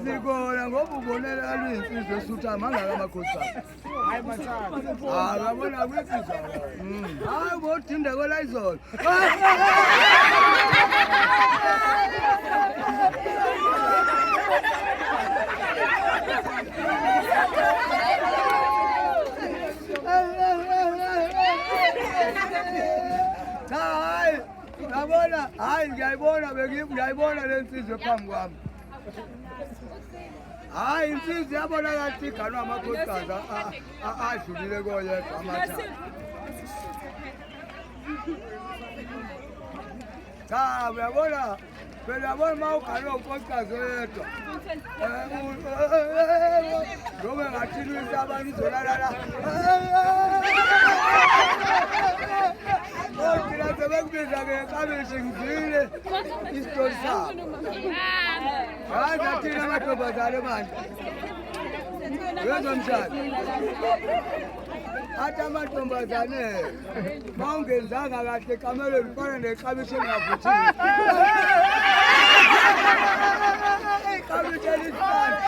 Sikona ngoba ubonela alinsizwe esutha mangaka amakhosana. Hayi mathata. Ah, yabona kwisizwe. Hayi bodinda kola izolo. Hayi, yabona, hayi ngiyayibona lensizwe phambi kwami. Hayi insizwe yabona kathi igano amakhosikazi adlulile koyedwa amathathu. Cha, uyabona phela yabona uma ugane unkosikazi oyedwa. Noma ngathini abantu izolala. Thina sebekubiza-ke kabishi ngizwile isitori sabo. Hayi nathina amantombazane manje. Uyezwa mshado? Athi amantombazane ma ungenzanga kahle kamelweni kufana neklabishi elingavuthile. Iklabishi elisifana.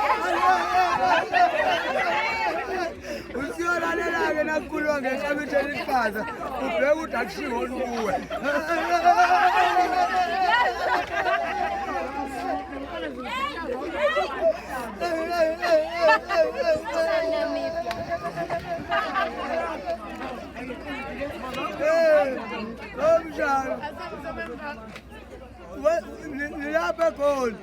Usiyolalela-ke nakukhulunywa ngeklabishi elihlaza ubheke ukuthi akushiwo kuwe. Omshana nilapha khona.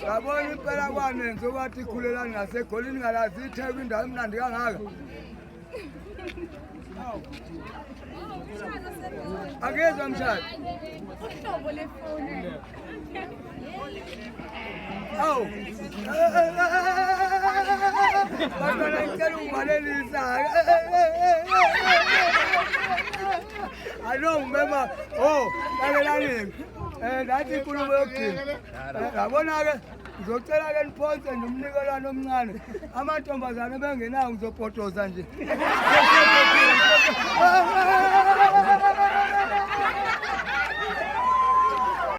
Yabona impela kwanenze ukuthi ikhulelani ngaseGolini ngalazi iTheku indawo emnandi kangaka. Akezwa mshado. Awu. Bantwana ngicela ungivalelisa. Alo ngimema, lalelani. Nathi inkulumo yokugcina. Yabona-ke ngizocela-ke niphonse nje umnikelwane omncane. Amantombazane bengenayo ngizobhodoza nje.